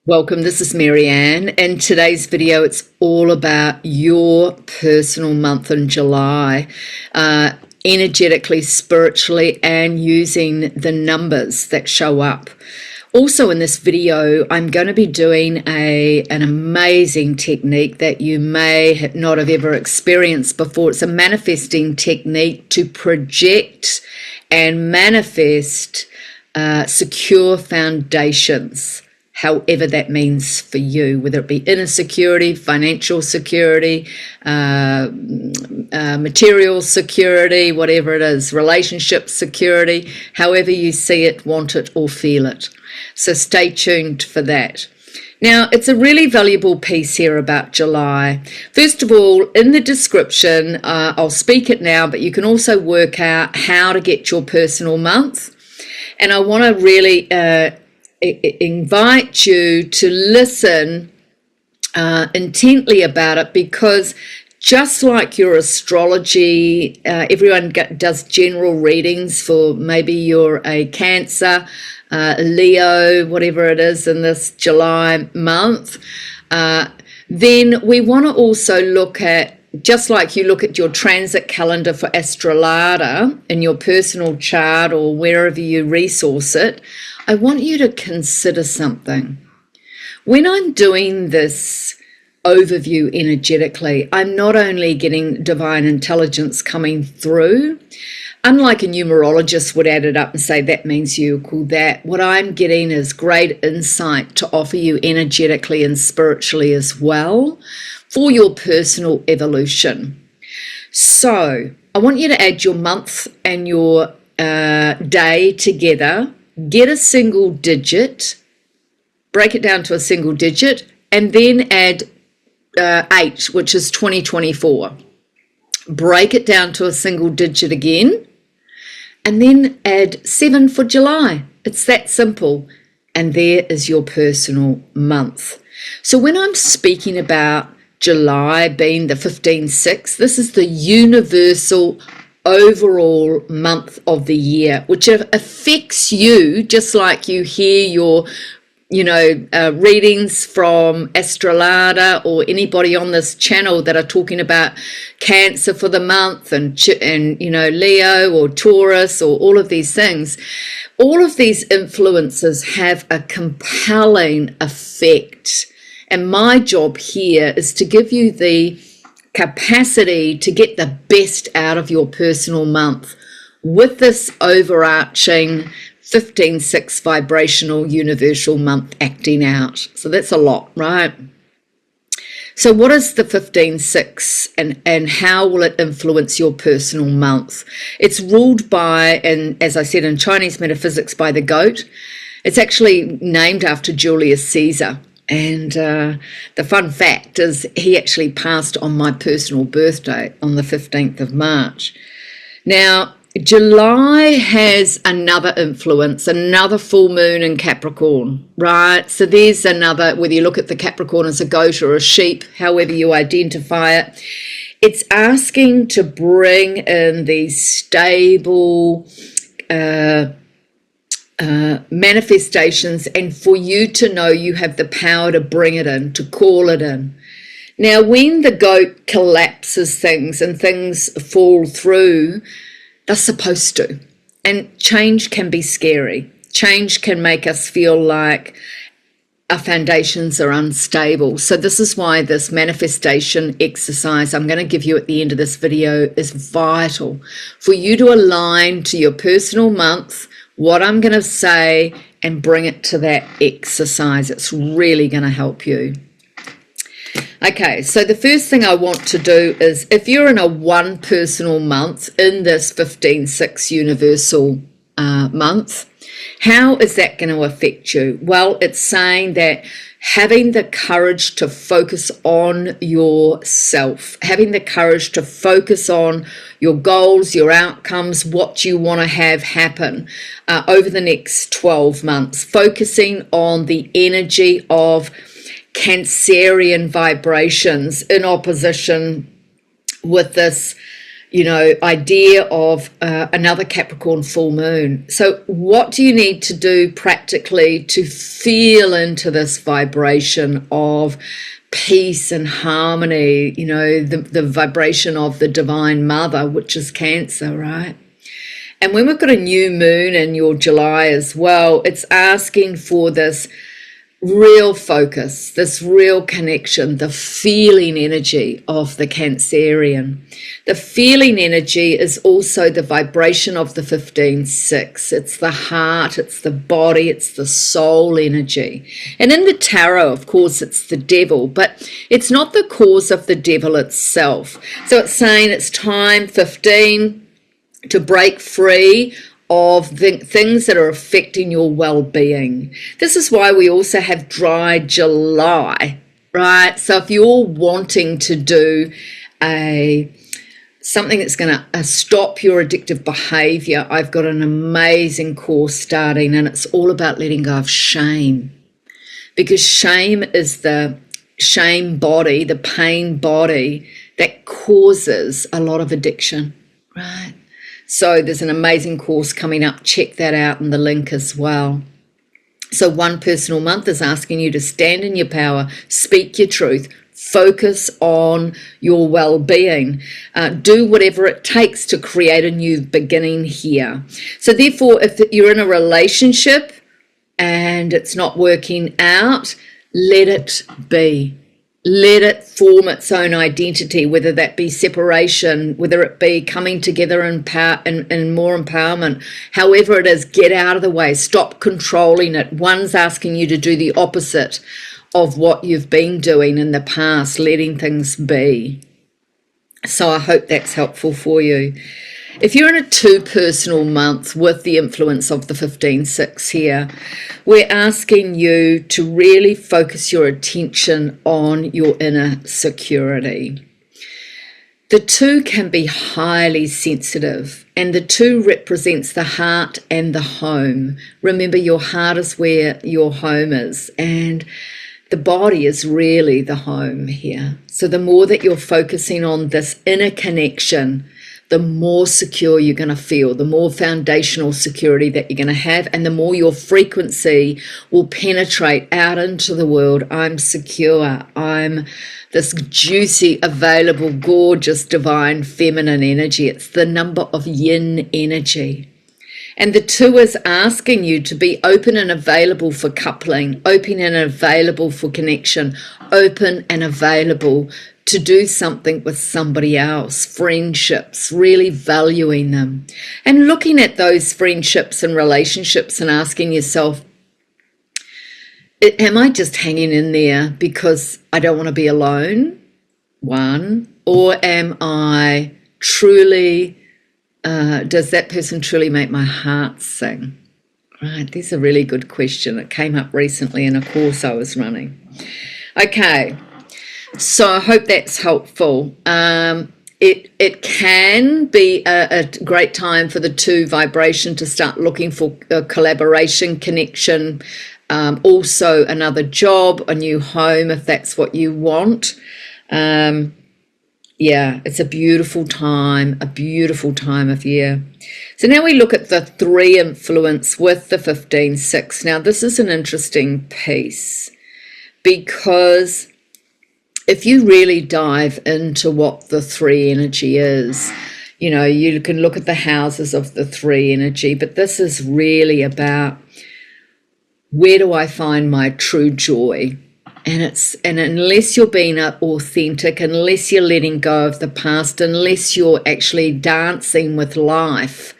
Welcome, this is Marianne, and today's video, it's all about your personal month in July, energetically, spiritually, and using the numbers that show up. Also in this video, I'm going to be doing an amazing technique that you may not have ever experienced before. It's a manifesting technique to project and manifest secure foundations, however that means for you, whether it be inner security, financial security, material security, whatever it is, relationship security, however you see it, want it, or feel it. So stay tuned for that. Now, it's a really valuable piece here about July. First of all, in the description, I'll speak it now, but you can also work out how to get your personal month. And I want to really invite you to listen intently about it, because just like your astrology, everyone does general readings for maybe you're a Cancer, Leo, whatever it is in this July month. Then we want to also look at, just like you look at your transit calendar for AstroLada in your personal chart or wherever you resource it, I want you to consider something. When I'm doing this overview energetically, I'm not only getting divine intelligence coming through, unlike a numerologist would add it up and say that means you equal that. What I'm getting is great insight to offer you energetically and spiritually as well for your personal evolution. So I want you to add your month and your day together, get a single digit, break it down to a single digit, and then add 8, which is 2024. Break it down to a single digit again, and then add 7 for July. It's that simple. And there is your personal month. So when I'm speaking about July being the 15/6, this is the universal overall month of the year, which affects you just like you hear your readings from AstroLada or anybody on this channel that are talking about Cancer for the month and Leo or Taurus or all of these things. All of these influences have a compelling effect, and my job here is to give you the capacity to get the best out of your personal month with this overarching 15/6 vibrational universal month acting out. So that's a lot, right? So what is the 15/6 and how will it influence your personal month? It's ruled by, and as I said in Chinese metaphysics, by the goat. It's actually named after Julius Caesar. And the fun fact is he actually passed on my personal birthday on the 15th of March. Now, July has another influence, another full moon in Capricorn, right? So there's another, whether you look at the Capricorn as a goat or a sheep, however you identify it, it's asking to bring in these stable manifestations, and for you to know you have the power to bring it in, to call it in. Now, when the goat collapses things and things fall through, they're supposed to. And change can be scary. Change can make us feel like our foundations are unstable. So this is why this manifestation exercise I'm going to give you at the end of this video is vital for you to align to your personal month, what I'm going to say, and bring it to that exercise. It's really going to help you. Okay, so the first thing I want to do is, if you're in a one personal month in this 15/6 universal month, how is that going to affect you? Well, it's saying that having the courage to focus on yourself, having the courage to focus on your goals, your outcomes, what you want to have happen over the next 12 months, focusing on the energy of Cancerian vibrations in opposition with this idea of another Capricorn full moon. So what do you need to do practically to feel into this vibration of peace and harmony, the vibration of the Divine Mother, which is Cancer, right? And when we've got a new moon in your July as well, it's asking for this real focus, this real connection, the feeling energy of the Cancerian. The feeling energy is also the vibration of the 15-6. It's the heart, it's the body, it's the soul energy. And in the tarot, of course, it's the devil, but it's not the cause of the devil itself. So it's saying it's time, 15, to break free of the things that are affecting your well-being. This is why we also have dry July, right? So if you're wanting to do something that's going to stop your addictive behavior, I've got an amazing course starting, and it's all about letting go of shame, because shame is the shame body, the pain body that causes a lot of addiction, right? So there's an amazing course coming up. Check that out in the link as well. So one personal month is asking you to stand in your power, speak your truth, focus on your well-being, do whatever it takes to create a new beginning here. So therefore, if you're in a relationship and it's not working out, let it be. Let it form its own identity, whether that be separation, whether it be coming together and more empowerment. However it is, get out of the way. Stop controlling it. One's asking you to do the opposite of what you've been doing in the past, letting things be. So I hope that's helpful for you. If you're in a 2 personal month with the influence of the 15-6 here, we're asking you to really focus your attention on your inner security. The 2 can be highly sensitive, and the 2 represents the heart and the home. Remember, your heart is where your home is, and the body is really the home here. So the more that you're focusing on this inner connection, the more secure you're going to feel, the more foundational security that you're going to have, and the more your frequency will penetrate out into the world. I'm secure. I'm this juicy, available, gorgeous, divine, feminine energy. It's the number of yin energy. And the 2 is asking you to be open and available for coupling, open and available for connection, open and available to do something with somebody else, friendships, really valuing them. And looking at those friendships and relationships and asking yourself, am I just hanging in there because I don't want to be alone? One. Or am I truly, does that person truly make my heart sing? Right, this is a really good question. It came up recently in a course I was running. Okay. So I hope that's helpful. It can be a great time for the 2 vibration to start looking for a collaboration, connection, also another job, a new home if that's what you want. Yeah, it's a beautiful time of year. So now we look at the 3 influence with the 15-6. Now this is an interesting piece, because if you really dive into what the 3 energy is, you can look at the houses of the 3 energy, but this is really about, where do I find my true joy? And unless you're being authentic, unless you're letting go of the past, unless you're actually dancing with life,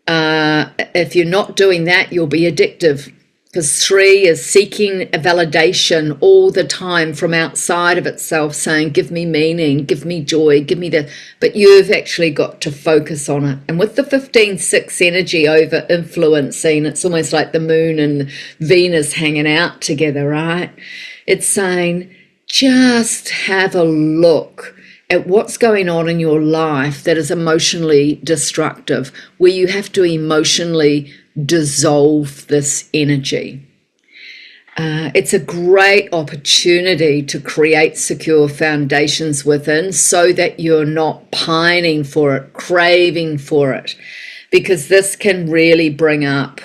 if you're not doing that, you'll be addictive. Because 3 is seeking a validation all the time from outside of itself, saying, give me meaning, give me joy, give me the... But you've actually got to focus on it. And with the 15-6 energy over influencing, it's almost like the moon and Venus hanging out together, right? It's saying, just have a look at what's going on in your life that is emotionally destructive, where you have to emotionally dissolve this energy. It's a great opportunity to create secure foundations within so that you're not pining for it, craving for it, because this can really bring up,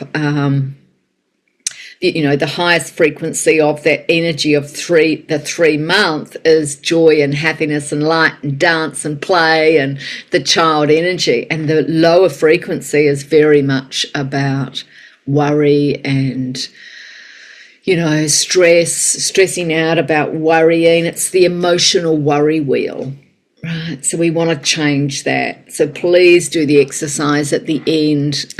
the highest frequency of that energy of the 3 month is joy and happiness and light and dance and play and the child energy. And the lower frequency is very much about worry and stressing out, about worrying. It's the emotional worry wheel, right? So we want to change that. So please do the exercise at the end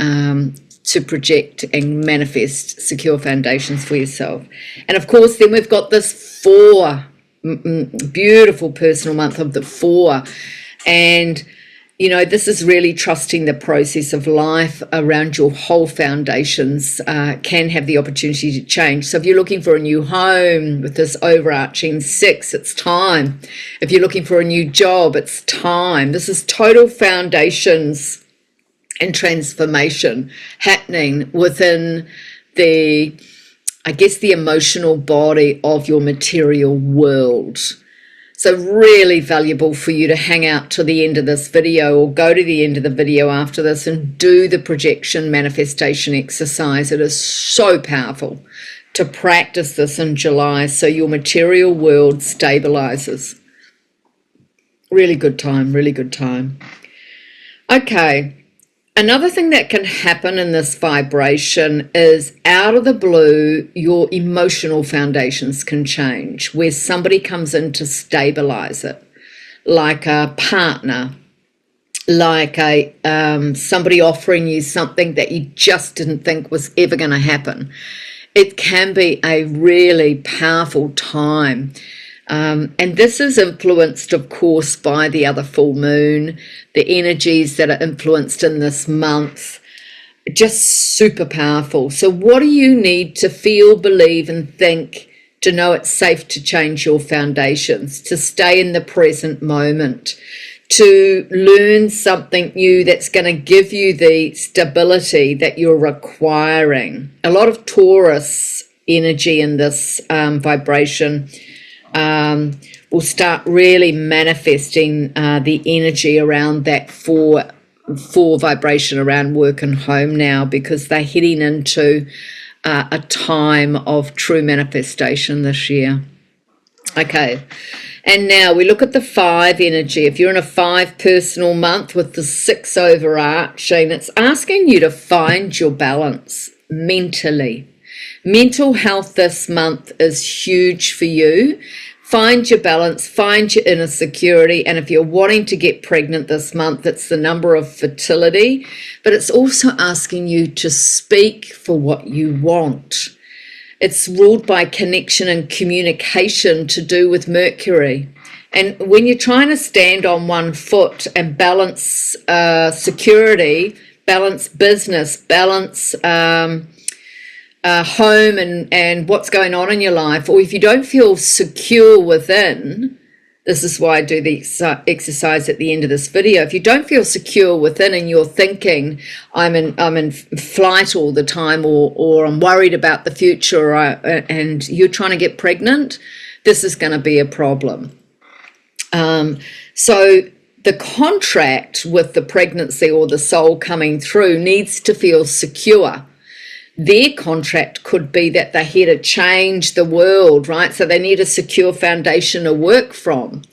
to project and manifest secure foundations for yourself. And of course, then we've got this 4, beautiful personal month of the 4. And this is really trusting the process of life around your whole foundations can have the opportunity to change. So if you're looking for a new home with this overarching 6, it's time. If you're looking for a new job, it's time. This is total foundations and transformation happening within the emotional body of your material world. So really valuable for you to hang out to the end of this video or go to the end of the video after this and do the projection manifestation exercise. It is so powerful to practice this in July so your material world stabilizes. Really good time, really good time. Okay. Another thing that can happen in this vibration is out of the blue, your emotional foundations can change, where somebody comes in to stabilize it, like a partner, like somebody offering you something that you just didn't think was ever going to happen. It can be a really powerful time. And this is influenced, of course, by the other full moon, the energies that are influenced in this month, just super powerful. So what do you need to feel, believe, and think to know it's safe to change your foundations, to stay in the present moment, to learn something new that's going to give you the stability that you're requiring? A lot of Taurus energy in this vibration will start really manifesting the energy around that 4 vibration around work and home now, because they're heading into a time of true manifestation this year. Okay, and now we look at the 5 energy. If you're in a 5 personal month with the 6 overarching, it's asking you to find your balance mentally. Mental health this month is huge for you. Find your balance, find your inner security. And if you're wanting to get pregnant this month, it's the number of fertility, but it's also asking you to speak for what you want. It's ruled by connection and communication, to do with Mercury. And when you're trying to stand on one foot and balance security, balance business, balance home and what's going on in your life, or if you don't feel secure within, this is why I do the exercise at the end of this video. If you don't feel secure within and you're thinking, I'm in flight all the time, or I'm worried about the future, and you're trying to get pregnant, this is going to be a problem. So the contract with the pregnancy or the soul coming through needs to feel secure. Their contract could be that they're here to change the world, right? So they need a secure foundation to work from.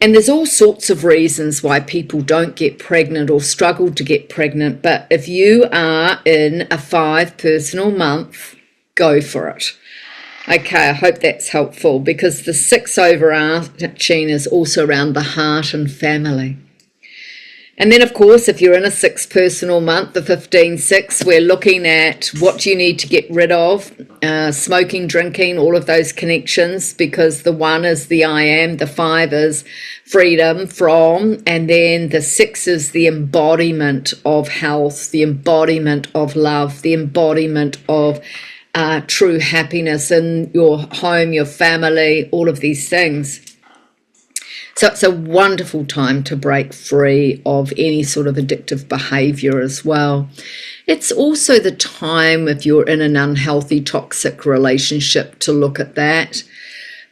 And there's all sorts of reasons why people don't get pregnant or struggle to get pregnant. But if you are in a 5 personal month, go for it. Okay, I hope that's helpful, because the 6 overarching is also around the heart and family. And then, of course, if you're in a 6 personal month, the 15-6, we're looking at what do you need to get rid of, smoking, drinking, all of those connections, because the 1 is the I am, the 5 is freedom from, and then the 6 is the embodiment of health, the embodiment of love, the embodiment of true happiness in your home, your family, all of these things. So it's a wonderful time to break free of any sort of addictive behavior as well. It's also the time, if you're in an unhealthy, toxic relationship, to look at that.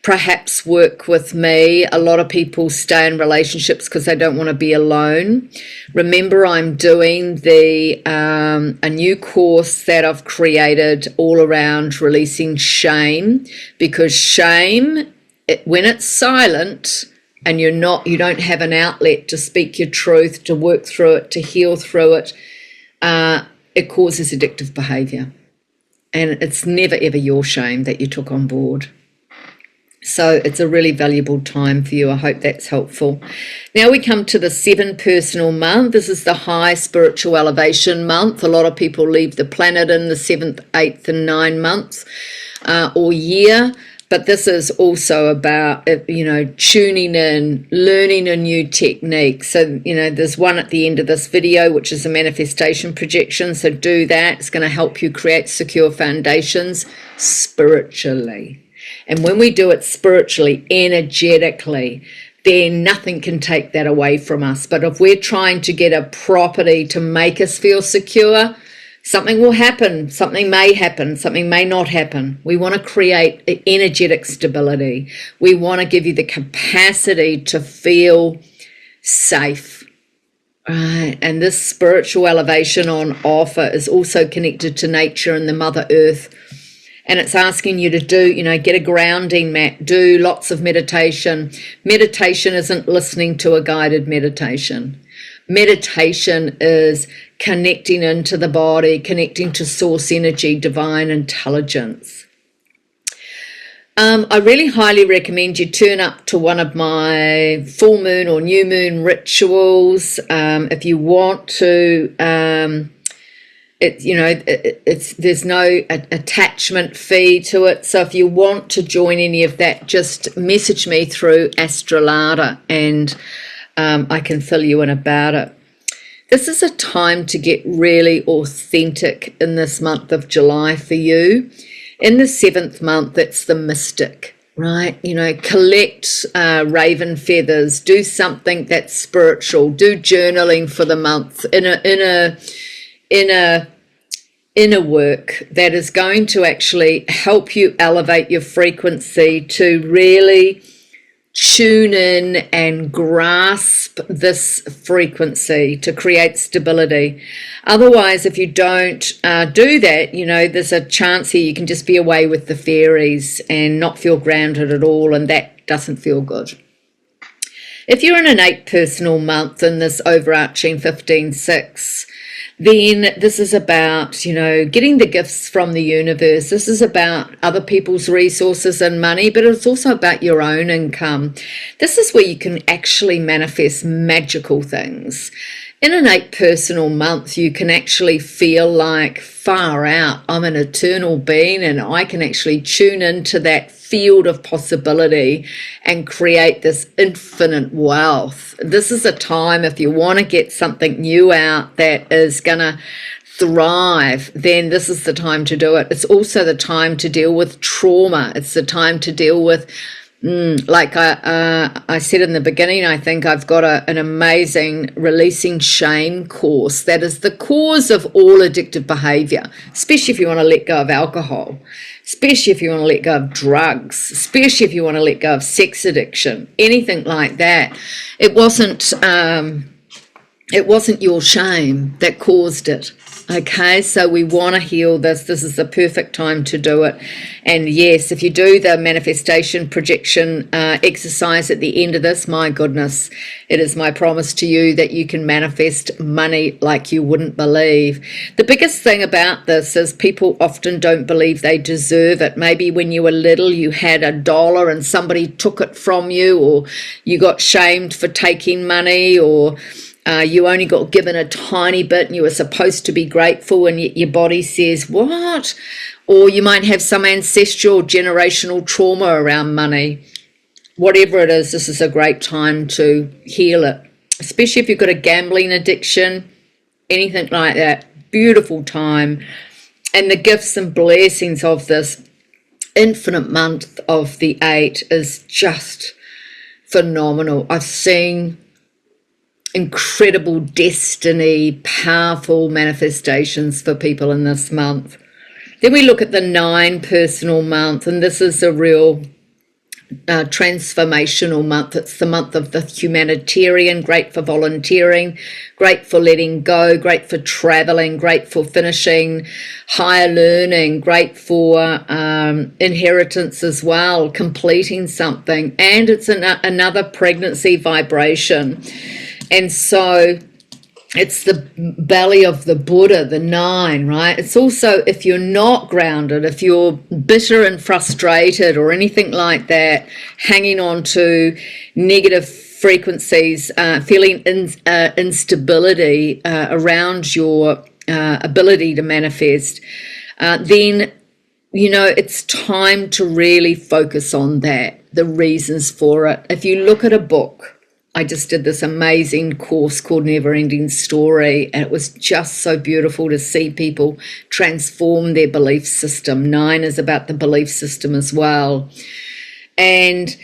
Perhaps work with me. A lot of people stay in relationships because they don't want to be alone. Remember, I'm doing a new course that I've created all around releasing shame, because shame, when it's silent and you don't have an outlet to speak your truth, to work through it, to heal through it, it causes addictive behavior. And it's never ever your shame that you took on board. So it's a really valuable time for you. I hope that's helpful. Now we come to the 7 personal month. This is the high spiritual elevation month. A lot of people leave the planet in the 7th, 8th and 9 months or year. But this is also about, tuning in, learning a new technique. So, there's one at the end of this video, which is a manifestation projection. So do that. It's going to help you create secure foundations spiritually. And when we do it spiritually, energetically, then nothing can take that away from us. But if we're trying to get a property to make us feel secure, something will happen, something may happen, something may not happen. We want to create energetic stability. We want to give you the capacity to feel safe. Right. And this spiritual elevation on offer is also connected to nature and the Mother Earth. And it's asking you to do, get a grounding mat, do lots of meditation. Meditation isn't listening to a guided meditation. Meditation is connecting into the body, connecting to source energy, divine intelligence. I really highly recommend you turn up to one of my full moon or new moon rituals. If you want to, there's no attachment fee to it. So if you want to join any of that, just message me through AstroLada and I can fill you in about it. This is a time to get really authentic in this month of July for you. In the 7th month, it's the mystic, right? Collect raven feathers, do something that's spiritual, do journaling for the month, inner work that is going to actually help you elevate your frequency to really tune in and grasp this frequency to create stability. Otherwise, if you don't do that, there's a chance here you can just be away with the fairies and not feel grounded at all, and that doesn't feel good. If you're in an 8 personal month in this overarching 15-6, then this is about, getting the gifts from the universe. This is about other people's resources and money, but it's also about your own income. This is where you can actually manifest magical things. In an 8 personal month, you can actually feel like, far out, I'm an eternal being and I can actually tune into that field of possibility and create this infinite wealth. This is a time, if you want to get something new out that is going to thrive, then this is the time to do it. It's also the time to deal with trauma. It's the time to deal with like I said in the beginning, I think I've got an amazing releasing shame course that is the cause of all addictive behavior, especially if you want to let go of alcohol, especially if you want to let go of drugs, especially if you want to let go of sex addiction, anything like that. It wasn't your shame that caused it. Okay, so we want to heal this. This is the perfect time to do it. And yes, if you do the manifestation projection exercise at the end of this, my goodness, it is my promise to you that you can manifest money like you wouldn't believe. The biggest thing about this is people often don't believe they deserve it. Maybe when you were little, you had $1 and somebody took it from you, or you got shamed for taking money, or you only got given a tiny bit and you were supposed to be grateful, and yet your body says, what? Or you might have some ancestral generational trauma around money. Whatever it is, this is a great time to heal it, especially if you've got a gambling addiction, anything like that. Beautiful time. And the gifts and blessings of this infinite month of the 8 is just phenomenal. I've seen incredible destiny, powerful manifestations for people in this month. Then we look at the 9 personal month, and this is a real transformational month. It's the month of the humanitarian, great for volunteering, great for letting go, great for traveling, great for finishing higher learning, great for inheritance as well, completing something. And it's another pregnancy vibration. And so it's the belly of the Buddha, the 9, right? It's also, if you're not grounded, if you're bitter and frustrated or anything like that, hanging on to negative frequencies, feeling instability around your ability to manifest, then, you know, it's time to really focus on that, the reasons for it. If you look at a book, I just did this amazing course called Never Ending Story, and it was just so beautiful to see people transform their belief system. 9 is about the belief system as well. And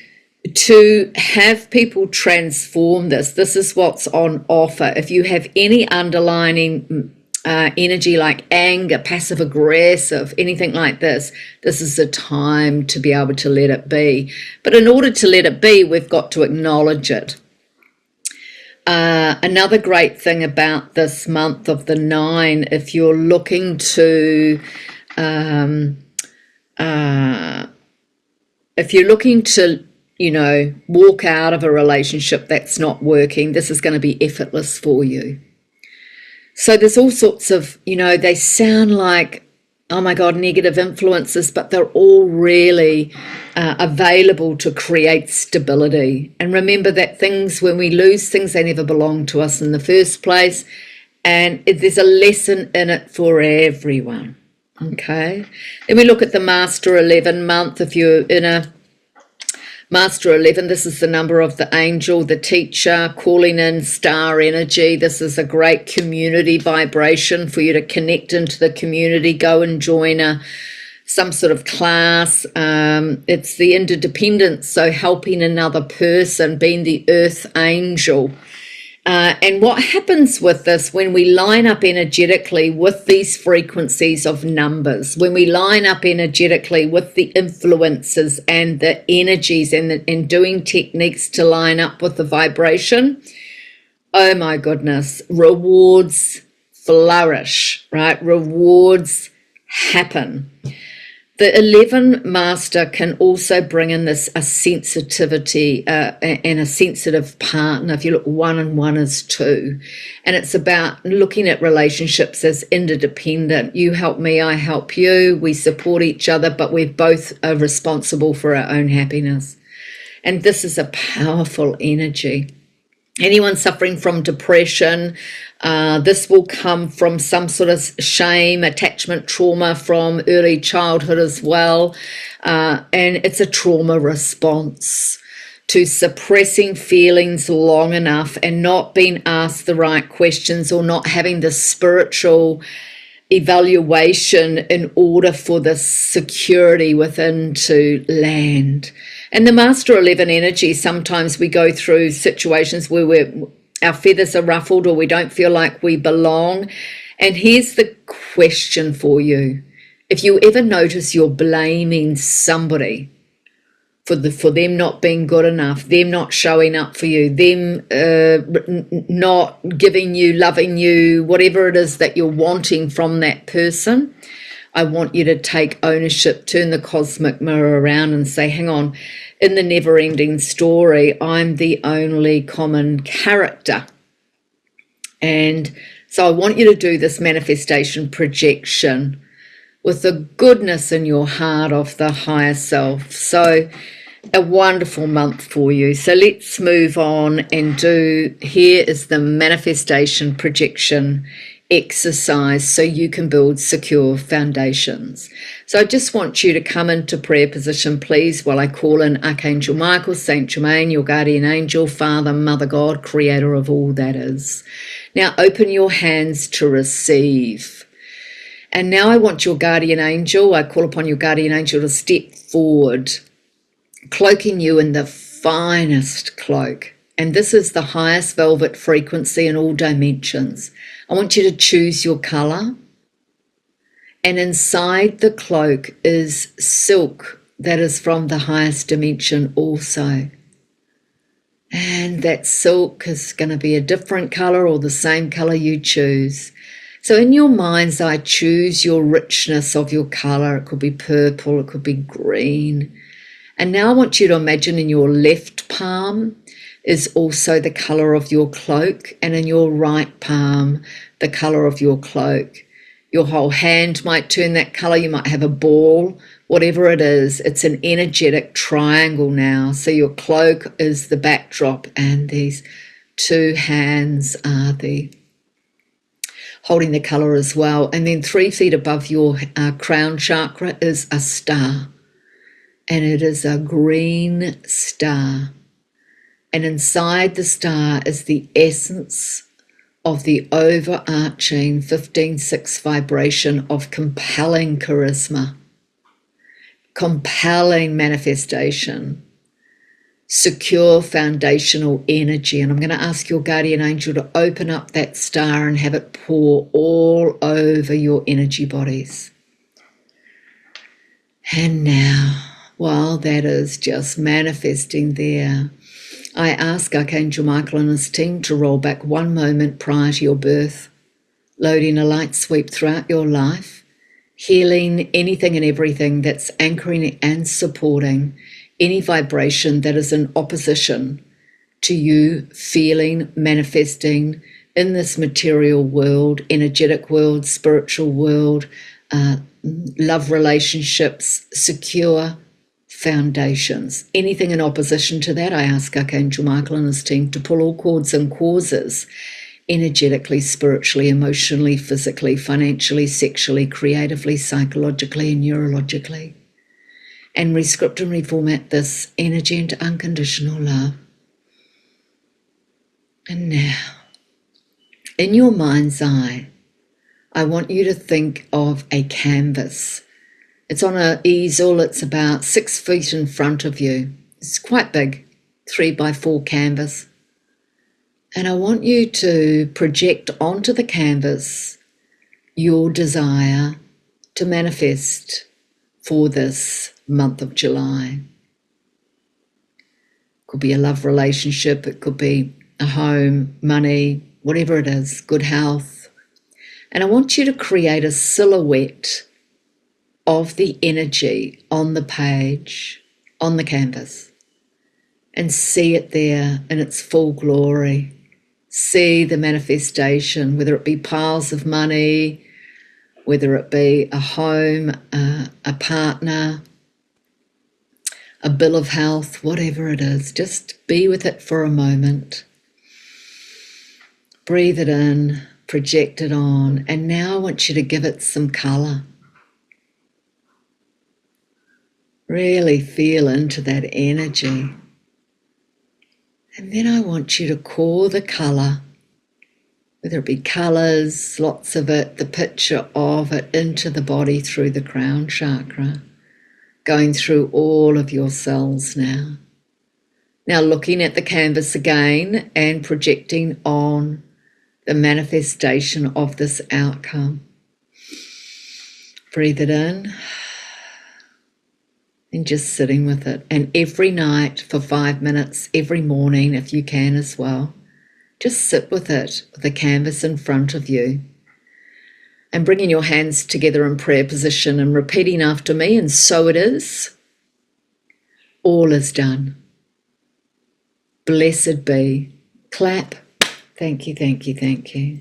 to have people transform this is what's on offer. If you have any underlying energy like anger, passive aggressive, anything like this is the time to be able to let it be. But in order to let it be, we've got to acknowledge it. Another great thing about this month of the 9, if you're looking to you know, walk out of a relationship that's not working, this is going to be effortless for you. So there's all sorts of, you know, they sound like, oh my God, negative influences, but they're all really available to create stability. And remember that things, when we lose things, they never belong to us in the first place. And there's a lesson in it for everyone. Okay. Then we look at the Master 11 month. If you're in a Master 11, this is the number of the angel, the teacher, calling in star energy. This is a great community vibration for you to connect into the community, go and join some sort of class. It's the interdependence, so helping another person, being the earth angel. And what happens with this, when we line up energetically with these frequencies of numbers, when we line up energetically with the influences and the energies and doing techniques to line up with the vibration, oh my goodness, rewards flourish, right? Rewards happen. The 11 Master can also bring in a sensitivity and a sensitive partner. If you look, 1 and 1 is 2. And it's about looking at relationships as interdependent. You help me, I help you. We support each other, but we're both responsible for our own happiness. And this is a powerful energy. Anyone suffering from depression, this will come from some sort of shame, attachment, trauma from early childhood as well. And it's a trauma response to suppressing feelings long enough and not being asked the right questions, or not having the spiritual evaluation in order for the security within to land. And the Master 11 energy, sometimes we go through situations where our feathers are ruffled or we don't feel like we belong. And here's the question for you. If you ever notice you're blaming somebody for them not being good enough, them not showing up for you, them not giving you, loving you, whatever it is that you're wanting from that person, I want you to take ownership, turn the cosmic mirror around and say, hang on, in the never-ending story, I'm the only common character. And so I want you to do this manifestation projection with the goodness in your heart of the higher self. So a wonderful month for you. So let's move on and here is the manifestation projection exercise so you can build secure foundations. So I just want you to come into prayer position, please, while I call in Archangel Michael, Saint Germain, your guardian angel, Father, Mother God, creator of all that is. Now open your hands to receive. And now I want your guardian angel, I call upon your guardian angel to step forward, cloaking you in the finest cloak. And this is the highest velvet frequency in all dimensions. I want you to choose your color. And inside the cloak is silk that is from the highest dimension also. And that silk is going to be a different color or the same color you choose. So in your mind's eye, choose your richness of your color. It could be purple, it could be green. And now I want you to imagine in your left palm is also the color of your cloak, and in your right palm, the color of your cloak. Your whole hand might turn that color. You might have a ball, whatever it is. It's an energetic triangle now. So your cloak is the backdrop, and these two hands are holding the color as well. And then 3 feet above your crown chakra is a star, and it is a green star. And inside the star is the essence of the overarching 15-6 vibration of compelling charisma, compelling manifestation, secure foundational energy. And I'm going to ask your guardian angel to open up that star and have it pour all over your energy bodies. And now, while that is just manifesting there, I ask Archangel Michael and his team to roll back 1 moment prior to your birth, loading a light sweep throughout your life, healing anything and everything that's anchoring and supporting any vibration that is in opposition to you feeling, manifesting in this material world, energetic world, spiritual world, love relationships, secure foundations. Anything in opposition to that, I ask Archangel Michael and his team to pull all cords and causes, energetically, spiritually, emotionally, physically, financially, sexually, creatively, psychologically, and neurologically, and rescript and reformat this energy into unconditional love. And now, in your mind's eye, I want you to think of a canvas. It's on an easel. It's about 6 feet in front of you. It's quite big, 3x4 canvas. And I want you to project onto the canvas your desire to manifest for this month of July. It could be a love relationship. It could be a home, money, whatever it is, good health. And I want you to create a silhouette of the energy on the page, on the canvas, and see it there in its full glory. See the manifestation, whether it be piles of money, whether it be a home, a partner, a bill of health, whatever it is. Just be with it for a moment. Breathe it in, project it on, and now I want you to give it some colour. Really feel into that energy. And then I want you to call the colour, whether it be colours, lots of it, the picture of it, into the body through the crown chakra, going through all of your cells now. Now looking at the canvas again and projecting on the manifestation of this outcome. Breathe it in. And just sitting with it. And every night for 5 minutes, every morning if you can as well, just sit with it, with the canvas in front of you. And bringing your hands together in prayer position and repeating after me, and so it is. All is done. Blessed be. Clap. Thank you, thank you, thank you.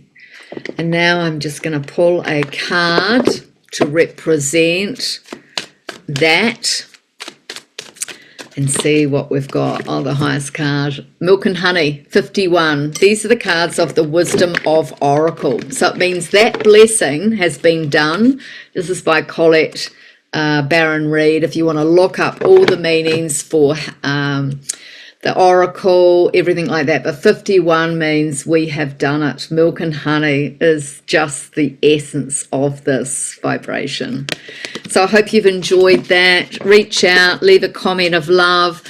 And now I'm just going to pull a card to represent that. And see what we've got. Oh, the highest card. Milk and Honey, 51. These are the cards of the Wisdom of Oracle. So it means that blessing has been done. This is by Colette Baron Reed. If you want to look up all the meanings for the the oracle, everything like that. But 51 means we have done it. Milk and honey is just the essence of this vibration. So I hope you've enjoyed that. Reach out, leave a comment of love.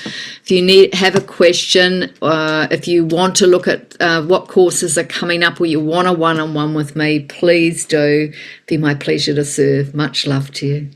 If you have a question, if you want to look at what courses are coming up, or you want a one-on-one with me, please do. It'd be my pleasure to serve. Much love to you.